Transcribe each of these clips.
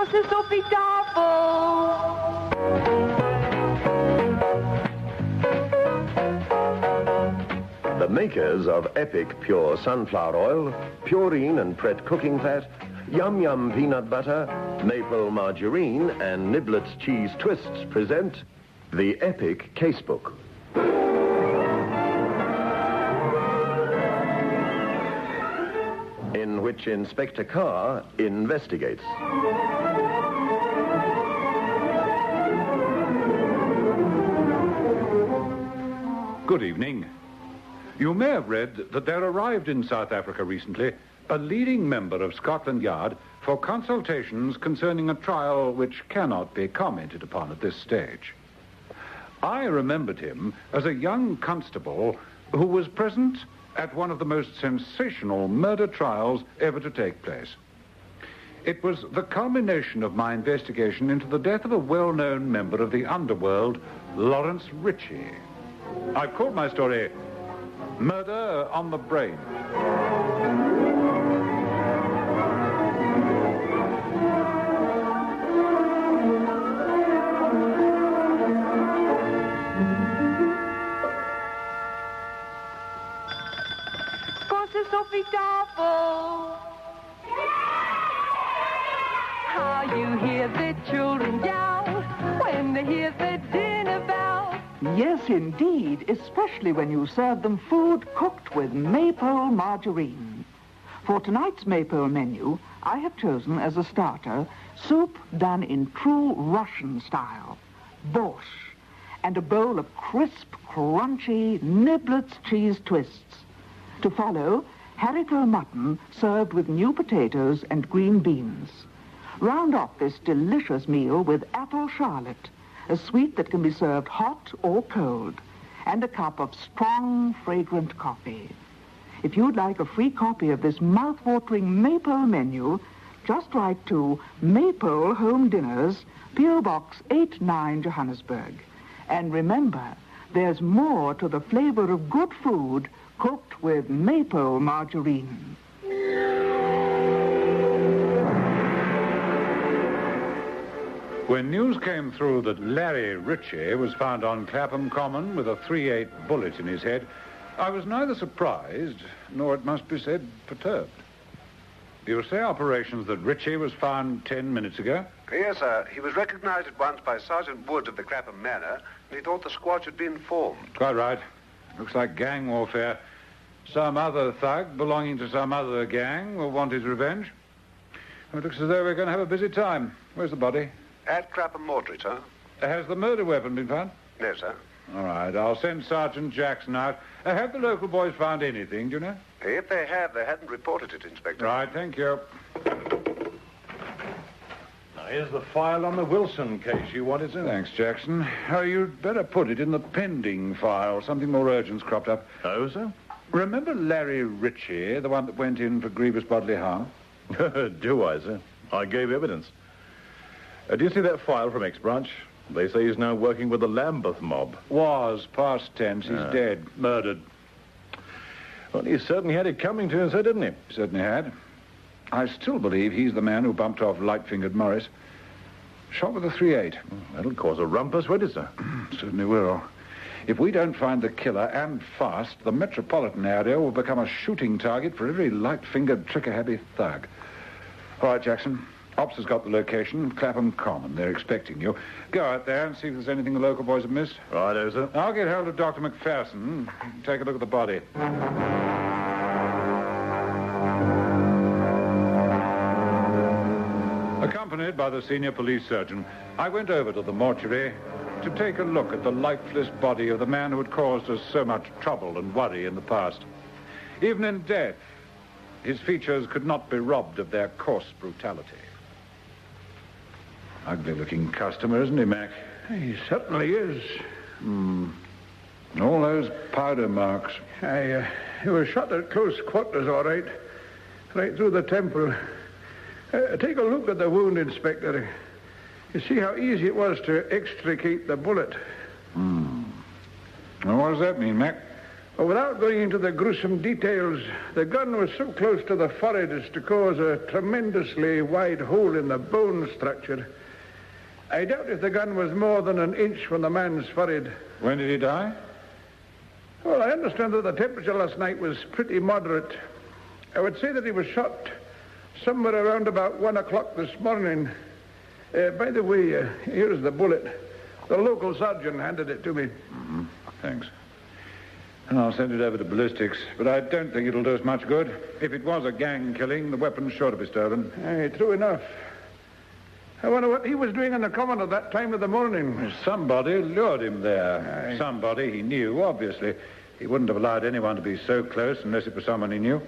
große Sophie Tafel. The makers of Epic Pure Sunflower Oil, Purine and Pret Cooking Fat, Yum Yum Peanut Butter, Maple Margarine and Niblets Cheese Twists present the Epic Casebook. In which Inspector Carr investigates. Good evening. You may have read that there arrived in South Africa recently a leading member of Scotland Yard for consultations concerning a trial which cannot be commented upon at this stage. I remembered him as a young constable who was present at one of the most sensational murder trials ever to take place. It was the culmination of my investigation into the death of a well-known member of the underworld, Lawrence Ritchie. I've called my story Murder on the Brain. Große Sophie Tafel. How you hear the children yell when they hear the dinner bell. Yes, indeed, especially when you serve them food cooked with maple margarine. For tonight's maple menu, I have chosen as a starter soup done in true Russian style, borscht, and a bowl of crisp, crunchy Niblets cheese twists. To follow, haricot mutton served with new potatoes and green beans. Round off this delicious meal with apple charlotte, a sweet that can be served hot or cold, and a cup of strong, fragrant coffee. If you'd like a free copy of this mouth-watering maple menu, just write to Maple Home Dinners, P.O. Box 89, Johannesburg. And remember, there's more to the flavor of good food cooked with maple margarine. When news came through that Larry Ritchie was found on Clapham Common with a .38 bullet in his head, I was neither surprised nor, it must be said, perturbed. You say, operations, that Ritchie was found 10 minutes ago? Yes, sir. He was recognized at once by Sergeant Wood of the Clapham Manor, and he thought the squad had been formed. Quite right. Looks like gang warfare. Some other thug belonging to some other gang will want his revenge. It looks as though we're going to have a busy time. Where's the body? At Clapham Mortuary, sir. Has the murder weapon been found? No, sir. All right, I'll send Sergeant Jackson out. Have the local boys found anything, do you know? If they have, they hadn't reported it, Inspector. Right, thank you. Now, here's the file on the Wilson case you wanted, sir. Thanks, Jackson. Oh, you'd better put it in the pending file. Something more urgent's cropped up. Oh, sir? Remember Larry Ritchie, the one that went in for grievous bodily harm? Do I, sir? I gave evidence. Do you see that file from X-Branch? They say he's now working with the Lambeth mob. Was, past tense. He's dead. Murdered. Well, he certainly had it coming to him, sir, didn't he? Certainly had. I still believe he's the man who bumped off light-fingered Morris. Shot with a .38. That'll cause a rumpus, won't it, sir? Certainly will. If we don't find the killer, and fast, the metropolitan area will become a shooting target for every light-fingered, trigger-happy thug. All right, Jackson. Ops has got the location, Clapham Common. They're expecting you. Go out there and see if there's anything the local boys have missed. Righto, sir. I'll get hold of Dr. McPherson. Take a look at the body. Accompanied by the senior police surgeon, I went over to the mortuary to take a look at the lifeless body of the man who had caused us so much trouble and worry in the past. Even in death, his features could not be robbed of their coarse brutality. Ugly-looking customer, isn't he, Mac? He certainly is. All those powder marks. He was shot at close quarters, all right. Right through the temple. Take a look at the wound, Inspector. You see how easy it was to extricate the bullet. Well, what does that mean, Mac? Well, without going into the gruesome details, the gun was so close to the forehead as to cause a tremendously wide hole in the bone structure. I doubt if the gun was more than an inch from the man's forehead. When did he die? Well, I understand that the temperature last night was pretty moderate. I would say that he was shot somewhere around about 1 o'clock this morning. By the way, here's the bullet. The local surgeon handed it to me. Mm-hmm. Thanks. I'll send it over to ballistics, but I don't think it'll do us much good. If it was a gang killing, the weapon's sure to be stolen. Aye, true enough. I wonder what he was doing on the common at that time of the morning. Somebody lured him there. Aye. Somebody he knew, obviously. He wouldn't have allowed anyone to be so close unless it was someone he knew.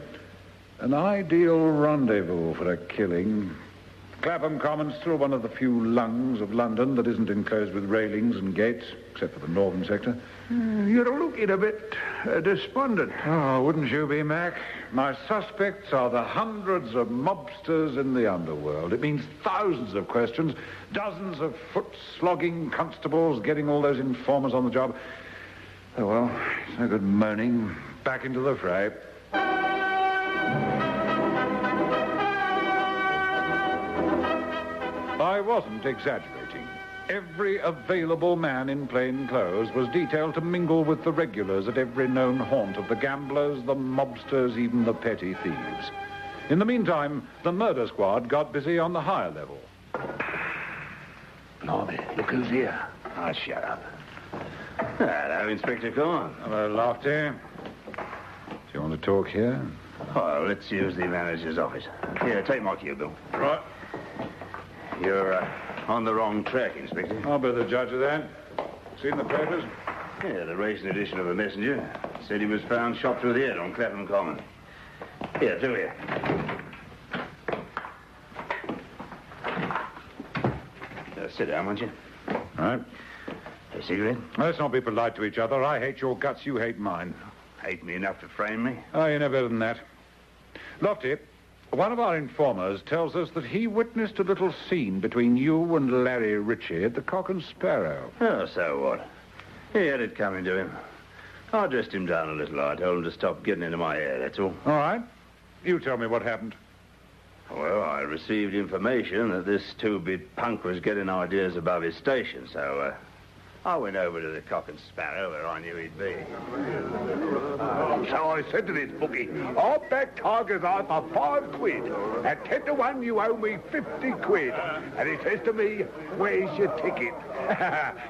An ideal rendezvous for a killing. Clapham Common's still one of the few lungs of London that isn't enclosed with railings and gates, except for the northern sector. You're looking a bit despondent. Oh, wouldn't you be, Mac? My suspects are the hundreds of mobsters in the underworld. It means thousands of questions, dozens of foot-slogging constables getting all those informers on the job. Oh, well, it's no good moaning. Back into the fray. I wasn't exaggerating. Every available man in plain clothes was detailed to mingle with the regulars at every known haunt of the gamblers, the mobsters, even the petty thieves. In the meantime, the murder squad got busy on the higher level. Blimey, look who's here. Oh, shut up. Hello, Inspector Carr. Hello, Lofty. Do you want to talk here? Oh, let's use the manager's office. Here, take my cue, Bill. Right. You're on the wrong track, Inspector. I'll be the judge of that. Seen the papers? Yeah, the recent edition of the Messenger said he was found shot through the head on Clapham Common. Here, through here. Sit down, won't you? All right. A cigarette? Let's not be polite to each other. I hate your guts, you hate mine. Hate me enough to frame me? Oh, you know better than that. Lofty, one of our informers tells us that he witnessed a little scene between you and Larry Ritchie at the Cock and Sparrow. Oh, so what? He had it coming to him. I dressed him down a little. I told him to stop getting into my hair, that's all. All right. You tell me what happened. Well, I received information that this two-bit punk was getting ideas above his station, so I went over to the Cock and Sparrow where I knew he'd be. So I said to this bookie, I'll back Tiger's eye for £5. At 10 to 1, you owe me 50 quid. And he says to me, where's your ticket?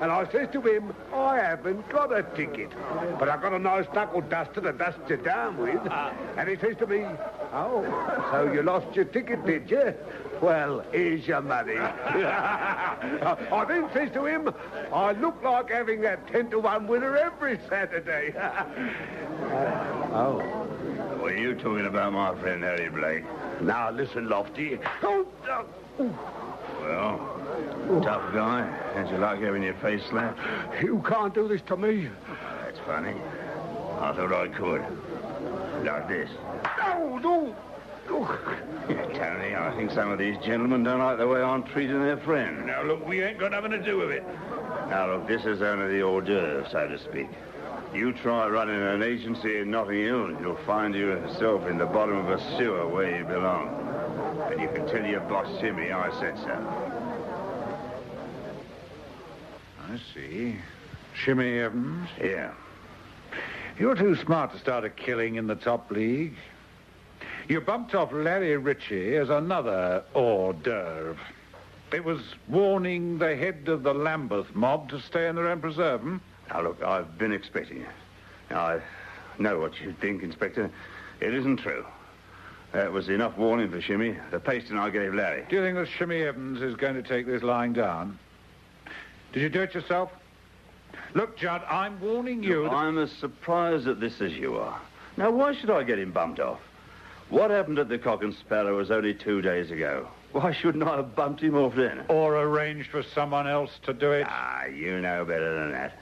And I says to him, I haven't got a ticket. But I've got a nice knuckle duster to dust you down with. And he says to me, oh, so you lost your ticket, did you? Well, here's your money. I then says to him, I look like having that 10 to 1 winner every Saturday. Oh. What are you talking about, my friend Harry Blake? Now, listen, Lofty. Well, tough guy. How'd you like having your face slapped? You can't do this to me. That's funny. I thought I could. Like this. No. Yeah, Tony, I think some of these gentlemen don't like the way I'm treating their friend. Now, look, we ain't got nothing to do with it. Now, look, this is only the hors d'oeuvre, so to speak. You try running an agency in Notting Hill, and you'll find yourself in the bottom of a sewer where you belong. And you can tell your boss, Jimmy, I said so. I see. Shimmy Evans? Yeah. You're too smart to start a killing in the top league. You bumped off Larry Ritchie as another hors d'oeuvre. It was warning the head of the Lambeth mob to stay in their own preserve, Now, look, I've been expecting you. Now, I know what you think, Inspector. It isn't true. That was enough warning for Shimmy. The pasting I gave Larry. Do you think that Shimmy Evans is going to take this lying down? Did you do it yourself? Look, Judd, I'm warning you... Look, I'm as surprised at this as you are. Now, why should I get him bumped off? What happened at the Cock and Sparrow was only 2 days ago. Why shouldn't I have bumped him off then? Or arranged for someone else to do it? Ah, you know better than that.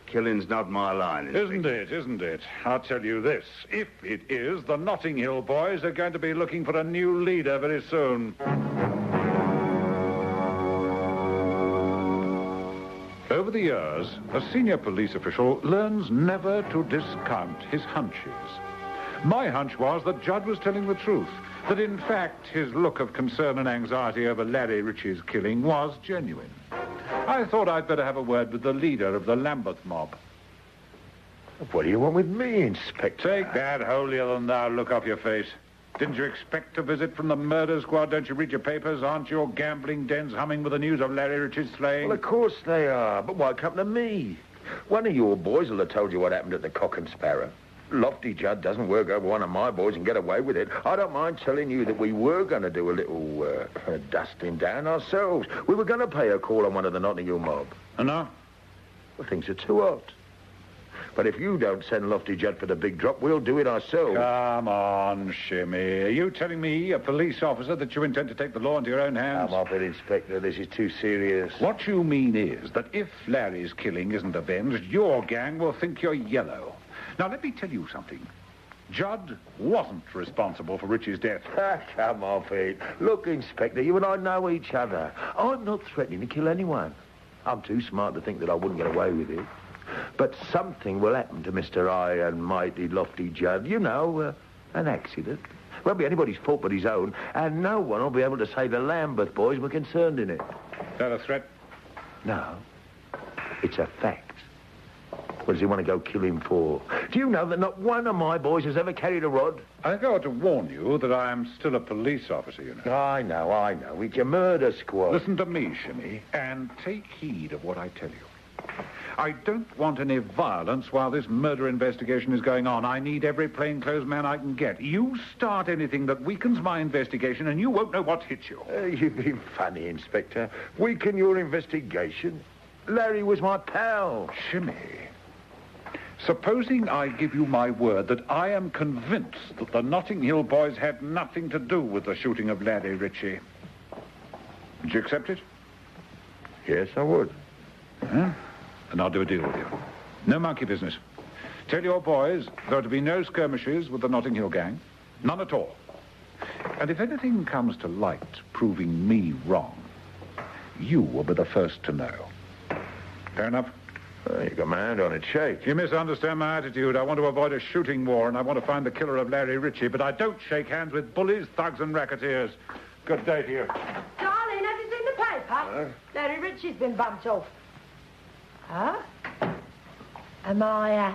Killing's not my line, Isn't it? I'll tell you this. If it is, the Notting Hill boys are going to be looking for a new leader very soon. Over the years, a senior police official learns never to discount his hunches. My hunch was that Judd was telling the truth, that in fact his look of concern and anxiety over Larry Ritchie's killing was genuine. I thought I'd better have a word with the leader of the Lambeth mob. What do you want with me, Inspector? Take that holier-than-thou look off your face. Didn't you expect a visit from the murder squad? Don't you read your papers? Aren't your gambling dens humming with the news of Larry Ritchie's slaying? Well, of course they are, but why come to me? One of your boys will have told you what happened at the Cock and Sparrow. Lofty Judd doesn't work over one of my boys and get away with it. I don't mind telling you that we were going to do a little dusting down ourselves. We were going to pay a call on one of the Notting Hill mob. And now? Well, things are too hot. But if you don't send Lofty Judd for the big drop, we'll do it ourselves. Come on, Shimmy. Are you telling me, a police officer, that you intend to take the law into your own hands? Come off it, Inspector. This is too serious. What you mean is that if Larry's killing isn't avenged, your gang will think you're yellow. Now, let me tell you something. Judd wasn't responsible for Richie's death. Come off it. Look, Inspector, you and I know each other. I'm not threatening to kill anyone. I'm too smart to think that I wouldn't get away with it. But something will happen to Mr. High and Mighty Lofty Judd. You know, an accident. Won't be anybody's fault but his own, and no one will be able to say the Lambeth boys were concerned in it. Is that a threat? No. It's a fact. What does he want to go kill him for? Do you know that not one of my boys has ever carried a rod? I think I ought to warn you that I am still a police officer, you know. I know. It's your murder squad. Listen to me, Shimmy, and take heed of what I tell you. I don't want any violence while this murder investigation is going on. I need every plainclothes man I can get. You start anything that weakens my investigation and you won't know what hit you. You've been funny, Inspector. Weaken your investigation? Larry was my pal. Shimmy, supposing I give you my word that I am convinced that the Notting Hill boys had nothing to do with the shooting of Larry Ritchie. Would you accept it? Yes, I would. Huh? And I'll do a deal with you. No monkey business. Tell your boys there are to be no skirmishes with the Notting Hill gang. None at all. And if anything comes to light proving me wrong, you will be the first to know. Fair enough? You got my hand on it. Shake. You misunderstand my attitude. I want to avoid a shooting war, and I want to find the killer of Larry Ritchie, but I don't shake hands with bullies, thugs, and racketeers. Good day to you. Darling, have you seen the paper? Larry Ritchie's been bumped off. Huh? Am I,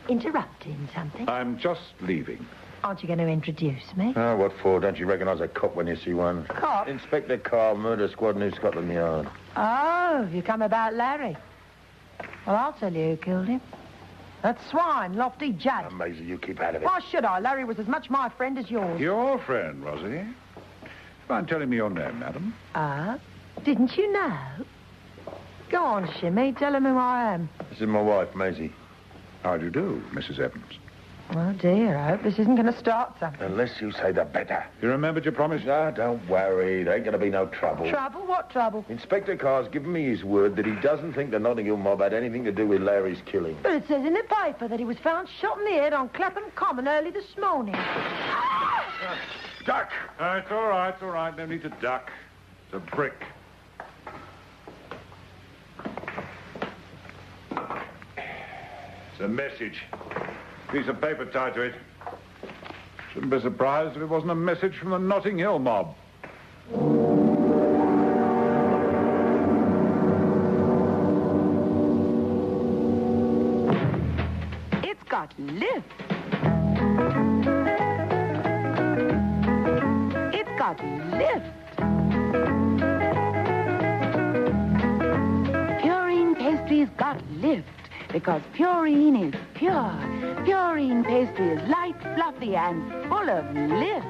interrupting something? I'm just leaving. Aren't you going to introduce me? Oh, what for? Don't you recognise a cop when you see one? Cop? Inspector Carr, murder squad, New Scotland Yard. Oh, you come about Larry. Well, I'll tell you who killed him. That swine, Lofty Judd. Amazing, you keep out of it. Why should I? Larry was as much my friend as yours. Your friend, was he? Mind telling me your name, madam? Didn't you know? Go on, Shimmy. Tell him who I am. This is my wife, Maisie. How do you do, Mrs. Evans? Oh, dear. I hope this isn't going to start something. Unless you say the better. You remembered your promise? No, don't worry. There ain't going to be no trouble. Trouble? What trouble? Inspector Carr's given me his word that he doesn't think the Notting Hill mob had anything to do with Larry's killing. But it says in the paper that he was found shot in the head on Clapham Common early this morning. Duck! It's all right. No need to duck. It's a brick. It's a message. Piece of paper tied to it. Shouldn't be surprised if it wasn't a message from the Notting Hill mob. It's got lift. It's got lift. Purine pastry's got lift because purine is pure. Purine pastry is light, fluffy, and full of lift.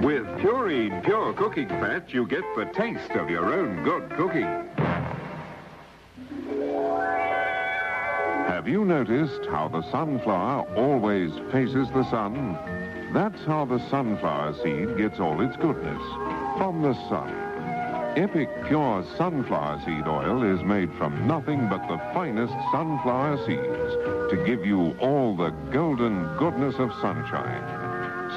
With Purine Pure Cooking Fat, you get the taste of your own good cooking. Have you noticed how the sunflower always faces the sun? That's how the sunflower seed gets all its goodness, from the sun. Epic Pure Sunflower Seed Oil is made from nothing but the finest sunflower seeds to give you all the golden goodness of sunshine.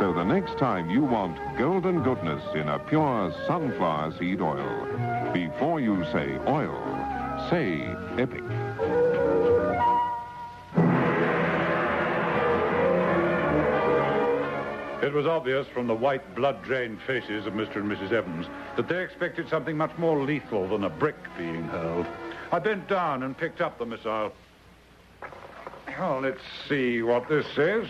So the next time you want golden goodness in a pure sunflower seed oil, before you say oil, say Epic. It was obvious from the white, blood-drained faces of Mr. and Mrs. Evans that they expected something much more lethal than a brick being hurled. I bent down and picked up the missile. Oh, let's see what this says.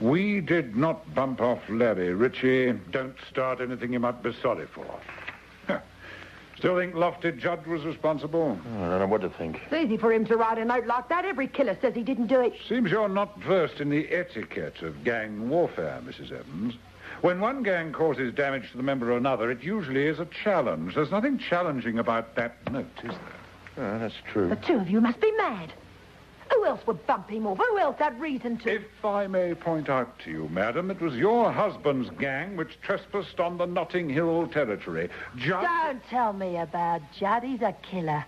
We did not bump off Larry. Richie, don't start anything you might be sorry for. Still think Lofted Judd was responsible? I don't know what to think. It's easy for him to write a note like that. Every killer says he didn't do it. Seems you're not versed in the etiquette of gang warfare, Mrs. Evans. When one gang causes damage to the member of another, it usually is a challenge. There's nothing challenging about that note, is there? Oh, that's true. The two of you must be mad. Who else would bump him off? Who else had reason to? If I may point out to you, madam, it was your husband's gang which trespassed on the Notting Hill territory. Judd... Don't tell me about Judd. He's a killer.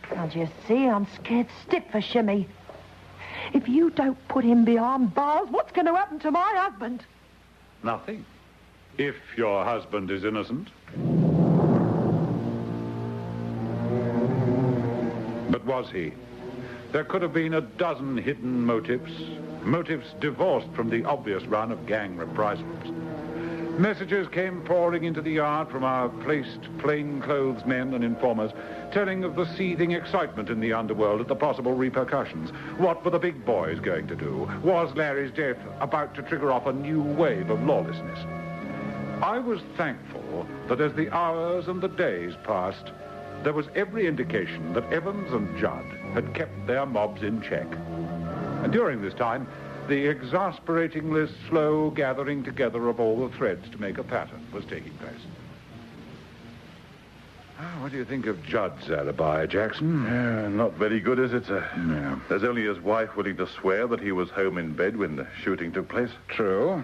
Can't you see I'm scared stiff for Shimmy? If you don't put him behind bars, what's going to happen to my husband? Nothing. If your husband is innocent. But was he? There could have been a dozen hidden motives. Motives divorced from the obvious run of gang reprisals. Messages came pouring into the yard from our placed plainclothes men and informers, telling of the seething excitement in the underworld at the possible repercussions. What were the big boys going to do? Was Larry's death about to trigger off a new wave of lawlessness? I was thankful that as the hours and the days passed, there was every indication that Evans and Judd had kept their mobs in check. And during this time, the exasperatingly slow gathering together of all the threads to make a pattern was taking place. What do you think of Judd's alibi, Jackson? Not very good, is it, sir? No. There's only his wife willing to swear that he was home in bed when the shooting took place. True,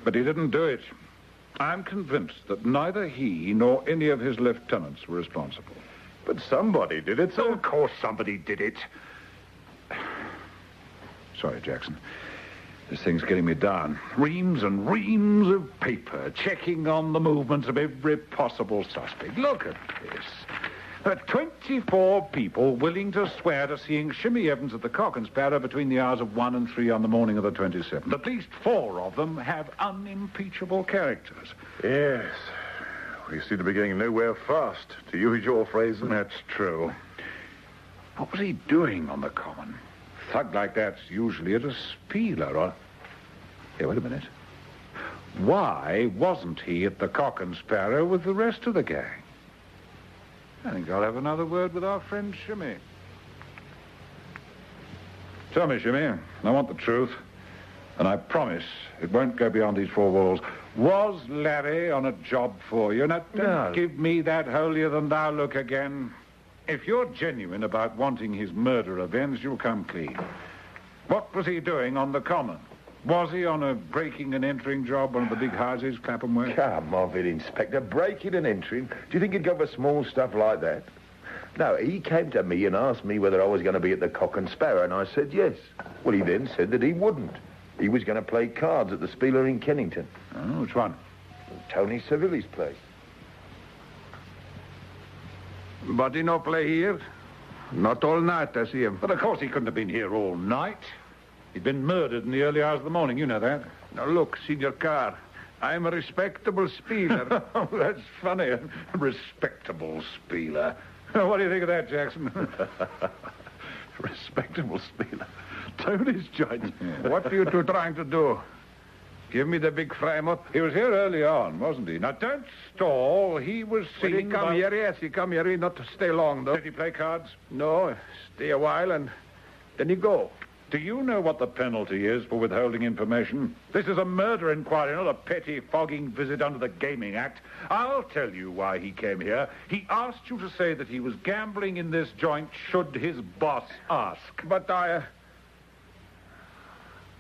but he didn't do it. I'm convinced that neither he nor any of his lieutenants were responsible. But somebody did it, sir. Of course somebody did it. Sorry, Jackson. This thing's getting me down. Reams and reams of paper checking on the movements of every possible suspect. Look at this. There are 24 people willing to swear to seeing Shimmy Evans at the Cock and Sparrow between the hours of 1 and 3 on the morning of the 27th. At least 4 of them have unimpeachable characters. Yes. We seem to be getting nowhere fast, to use your phrase. That's true. What was he doing on the common? A thug like that's usually at a spieler or... Here, wait a minute. Why wasn't he at the Cock and Sparrow with the rest of the gang? I think I'll have another word with our friend Shimmy. Tell me, Shimmy, I want the truth. And I promise it won't go beyond these 4 walls. Was Larry on a job for you? Now, don't give me that holier-than-thou look again. If you're genuine about wanting his murder avenged, you'll come clean. What was he doing on the common? Was he on a breaking and entering job, one of the big houses Clapham Way? Come off it, Inspector. Breaking and entering. Do you think he'd go for small stuff like that? No, he came to me and asked me whether I was going to be at the Cock and Sparrow, and I said yes. Well, he then said that he wouldn't. He was going to play cards at the Spieler in Kennington. Oh, which one? Tony Savilli's place. But he no play here? Not all night, I see him. But of course he couldn't have been here all night. He'd been murdered in the early hours of the morning, you know that. Now look, Senior Carr, I'm a respectable spieler. Oh, that's funny. A respectable spieler. What do you think of that, Jackson? Respectable spieler. Tony's joint. What are you two trying to do? Give me the big frame-up. He was here early on, wasn't he? Now, don't stall. He was seen... When he come here, yes, he come here. He not to stay long, though. Did he play cards? No, stay a while, and then he go. Do you know what the penalty is for withholding information? This is a murder inquiry, not a petty fogging visit under the Gaming Act. I'll tell you why he came here. He asked you to say that he was gambling in this joint should his boss ask. But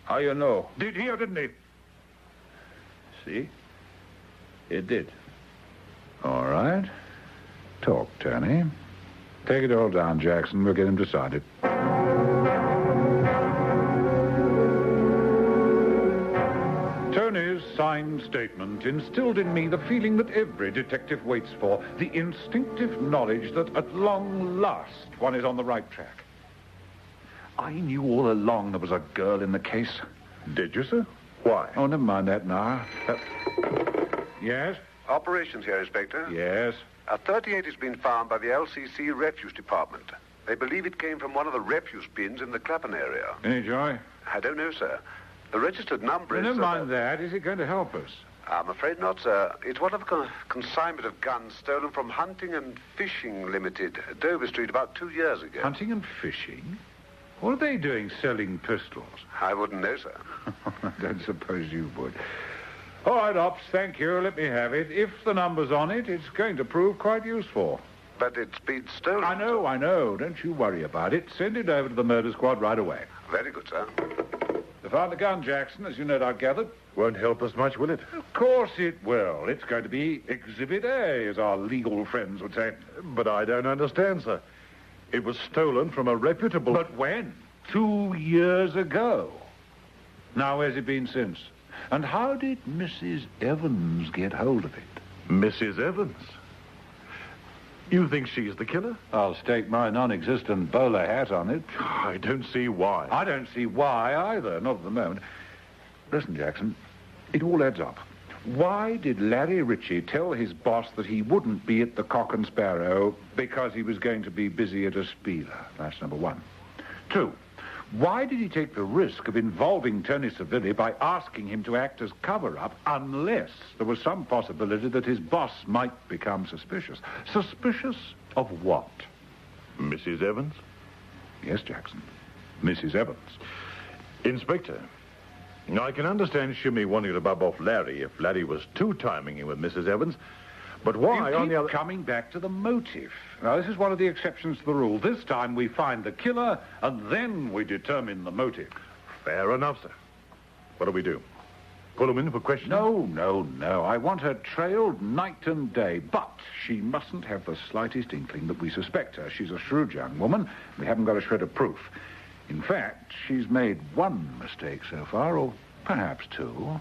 how you know? Did he or didn't he? See? It did. All right. Talk, Tony. Take it all down, Jackson. We'll get him decided. Tony's signed statement instilled in me the feeling that every detective waits for, the instinctive knowledge that at long last one is on the right track. I knew all along there was a girl in the case. Did you, sir? Why? Oh, never mind that now. Yes? Operations here, Inspector. Yes? A 38 has been found by the LCC Refuse Department. They believe it came from one of the refuse bins in the Clapham area. Any joy? I don't know, sir. The registered number is... Never mind that. Is it going to help us? I'm afraid not, sir. It's one of a consignment of guns stolen from Hunting and Fishing Limited, Dover Street, about 2 years ago. Hunting and fishing? What are they doing selling pistols? I wouldn't know, sir. I don't suppose you would. All right, Ops, thank you. Let me have it. If the number's on it, it's going to prove quite useful. But it's been stolen. I know. Don't you worry about it. Send it over to the murder squad right away. Very good, sir. They found the gun, Jackson, as you no doubt gathered. Won't help us much, will it? Of course it will. It's going to be Exhibit A, as our legal friends would say. But I don't understand, sir. It was stolen from a reputable... But when? 2 years ago. Now, where's it been since? And how did Mrs. Evans get hold of it? Mrs. Evans? You think she's the killer? I'll stake my non-existent bowler hat on it. I don't see why. I don't see why either, not at the moment. Listen, Jackson, it all adds up. Why did Larry Ritchie tell his boss that he wouldn't be at the Cock and Sparrow because he was going to be busy at a spieler? That's number one. 2, why did he take the risk of involving Tony Savilli by asking him to act as cover-up unless there was some possibility that his boss might become suspicious? Suspicious of what? Mrs. Evans? Yes, Jackson. Mrs. Evans. Inspector, I can understand Shimmy wanting to bub off Larry if Larry was two-timing him with Mrs. Evans. But why, on the other... coming back to the motive. Now, this is one of the exceptions to the rule. This time we find the killer, and then we determine the motive. Fair enough, sir. What do we do? Pull him in for questioning? No. I want her trailed night and day, but she mustn't have the slightest inkling that we suspect her. She's a shrewd young woman. We haven't got a shred of proof. In fact, she's made one mistake so far, or perhaps 2.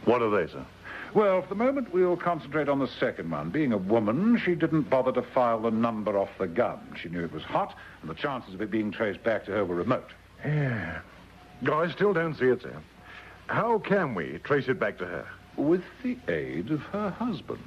What are they, sir? Well, for the moment, we'll concentrate on the second one. Being a woman, she didn't bother to file the number off the gun. She knew it was hot, and the chances of it being traced back to her were remote. Yeah. I still don't see it, sir. How can we trace it back to her? With the aid of her husband.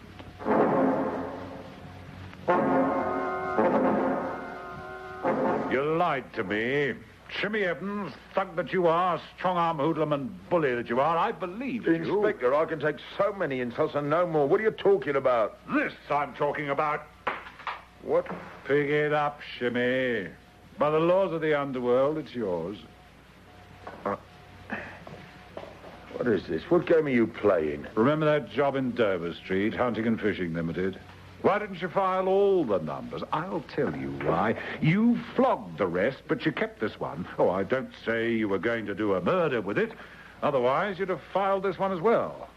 You lied to me. Shimmy Evans, thug that you are, strong-arm hoodlum and bully that you are, I believe you. Inspector, I can take so many insults and no more. What are you talking about? This I'm talking about. What? Pick it up, Shimmy. By the laws of the underworld, it's yours. What is this? What game are you playing? Remember that job in Dover Street, Hunting and Fishing Limited? Why didn't you file all the numbers? I'll tell you why. You flogged the rest, but you kept this one. Oh, I don't say you were going to do a murder with it. Otherwise, you'd have filed this one as well.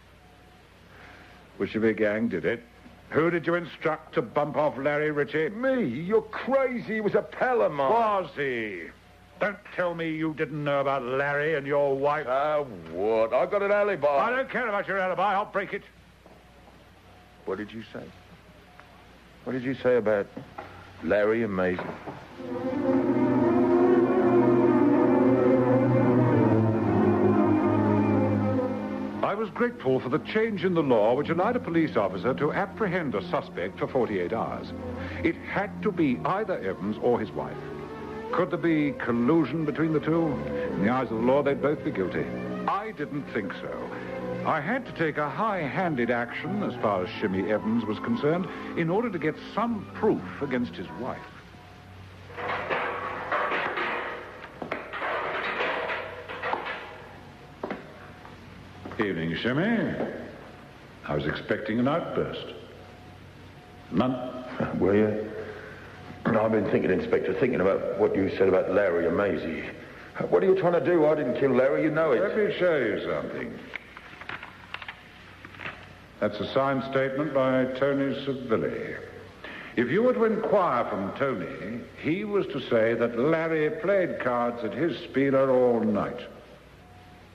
Which of your gang did it? Who did you instruct to bump off Larry Ritchie? Me? You're crazy. He was a pal of mine. Was he? Don't tell me you didn't know about Larry and your wife. What? I got an alibi. I don't care about your alibi. I'll break it. What did you say? What did you say about Larry and Maisie? I was grateful for the change in the law which allowed a police officer to apprehend a suspect for 48 hours. It had to be either Evans or his wife. Could there be collusion between the two? In the eyes of the law, they'd both be guilty. I didn't think so. I had to take a high-handed action, as far as Shimmy Evans was concerned, in order to get some proof against his wife. Evening, Shimmy. I was expecting an outburst. None? Were you? I've been thinking, Inspector, about what you said about Larry and Maisie. What are you trying to do? I didn't kill Larry, you know it. Let me show you something. That's a signed statement by Tony Savilli. If you were to inquire from Tony, he was to say that Larry played cards at his spieler all night.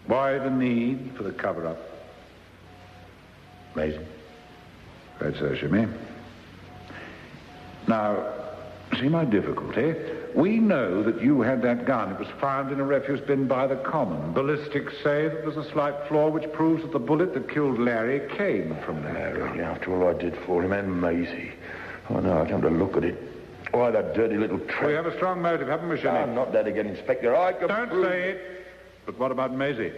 Why the need for the cover-up? Maisie? Right, so, Shimmy. Now, see my difficulty? We know that you had that gun. It was found in a refuse bin by the common. Ballistics say that there's a slight flaw which proves that the bullet that killed Larry came from that gun. After all I did for him and Maisie. Oh, no, I come to look at it. Why, that dirty little tramp. We have a strong motive, haven't we, Shimmy? Not that again, Inspector. I can Don't say it. But what about Maisie?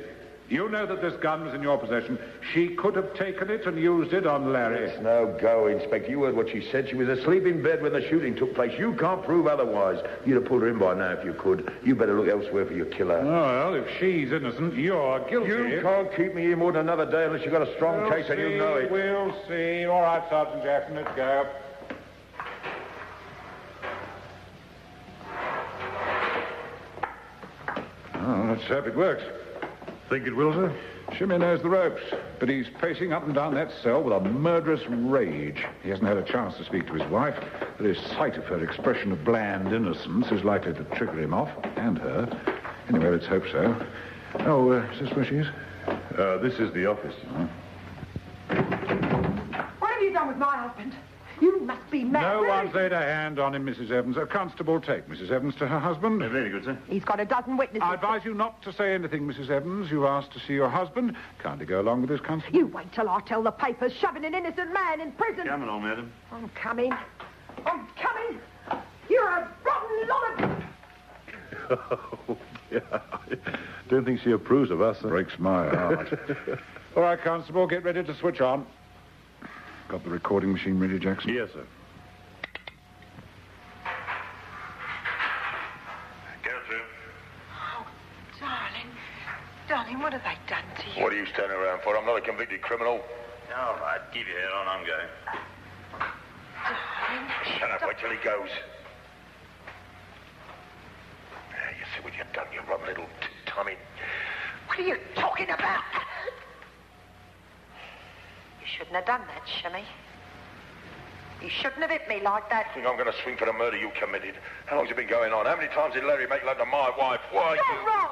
You know that this gun was in your possession. She could have taken it and used it on Larry. It's no go, Inspector. You heard what she said. She was asleep in bed when the shooting took place. You can't prove otherwise. You'd have pulled her in by now if you could. You better look elsewhere for your killer. Oh, well, if she's innocent, you're guilty. You can't keep me here more than another day unless you've got a strong case and you know it. We'll see. All right, Sergeant Jackson, let's go. Oh, let's hope it works. Think it will, sir? Shimmy knows the ropes, but he's pacing up and down that cell with a murderous rage. He hasn't had a chance to speak to his wife. The very sight of her expression of bland innocence is likely to trigger him off, and her. Anyway, let's hope so. Oh, is this where she is? This is the office. What have you done with my husband? You must be mad. No one's laid a hand on him, Mrs. Evans. A constable, take Mrs. Evans to her husband. Very good, sir. He's got a dozen witnesses. I advise you not to say anything, Mrs. Evans. You've asked to see your husband. Kindly go along with this, constable. You wait till I tell the papers shoving an innocent man in prison. Come along, madam. I'm coming. I'm coming. You're a rotten lot of... Oh, yeah. Don't think she approves of us, sir. Breaks my heart. All right, constable, get ready to switch on. Got the recording machine ready, Jackson? Yes, sir. Go through. Oh, darling, what have they done to you? What are you standing around for? I'm not a convicted criminal. All right, keep your head on. I'm going. Darling, Shut up, wait till he goes. You see what you've done, you rotten little Tommy. what are you talking about? You shouldn't have done that, Shimmy. You shouldn't have hit me like that. Think I'm going to swing for the murder you committed? How long's it been going on? How many times did Larry make love to my wife? Why, You're wrong.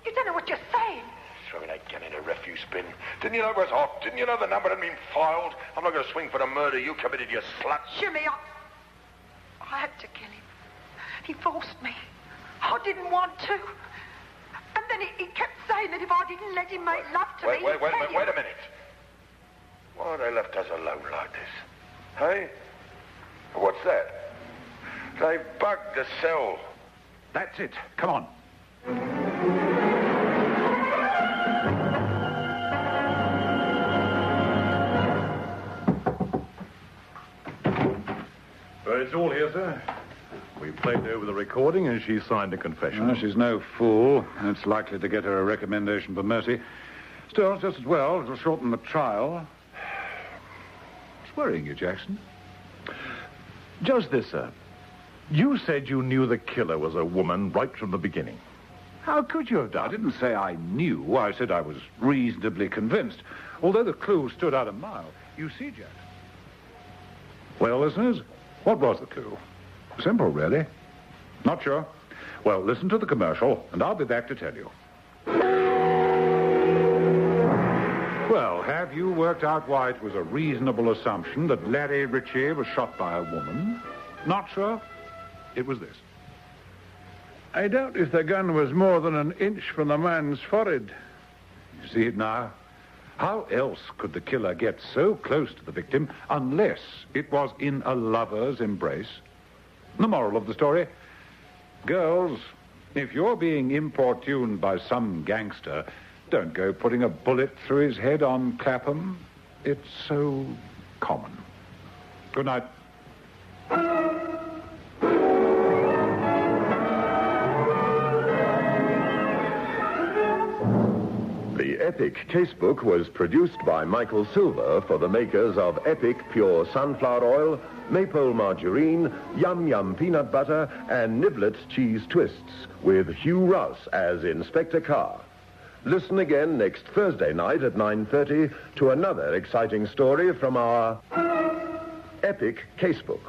You don't know what you're saying. Throwing that gun in a refuse bin. Didn't you know it was hot? Didn't you know the number hadn't been filed? I'm not going to swing for the murder you committed, you slut. Shimmy, I had to kill him. He forced me. I didn't want to. And then he kept saying that if I didn't let him make love to me... Wait a minute. Why have they left us alone like this? Hey? What's that? They've bugged the cell. That's it. Come on. It's all here, sir. We played over the recording and she signed a confession. Well, she's no fool. It's likely to get her a recommendation for mercy. Still, just as well, it'll shorten the trial. What's worrying you, Jackson? Just this, sir. You said you knew the killer was a woman right from the beginning. How could you have done? I didn't say I knew. I said I was reasonably convinced. Although the clue stood out a mile. You see, Jackson. Well, listeners, what was the clue? Simple, really. Not sure? Well, listen to the commercial, and I'll be back to tell you. Well, have you worked out why it was a reasonable assumption that Larry Ritchie was shot by a woman? Not sure? It was this. I doubt if the gun was more than an inch from the man's forehead. You see it now? How else could the killer get so close to the victim unless it was in a lover's embrace? The moral of the story, girls, if you're being importuned by some gangster, don't go putting a bullet through his head on Clapham. It's so common. Good night. The Epic Casebook was produced by Michael Silver for the makers of Epic Pure Sunflower Oil, Maple Margarine, Yum Yum Peanut Butter, and Niblets Cheese Twists, with Hugh Rouse as Inspector Carr. Listen again next Thursday night at 9:30 to another exciting story from our Epic Casebook.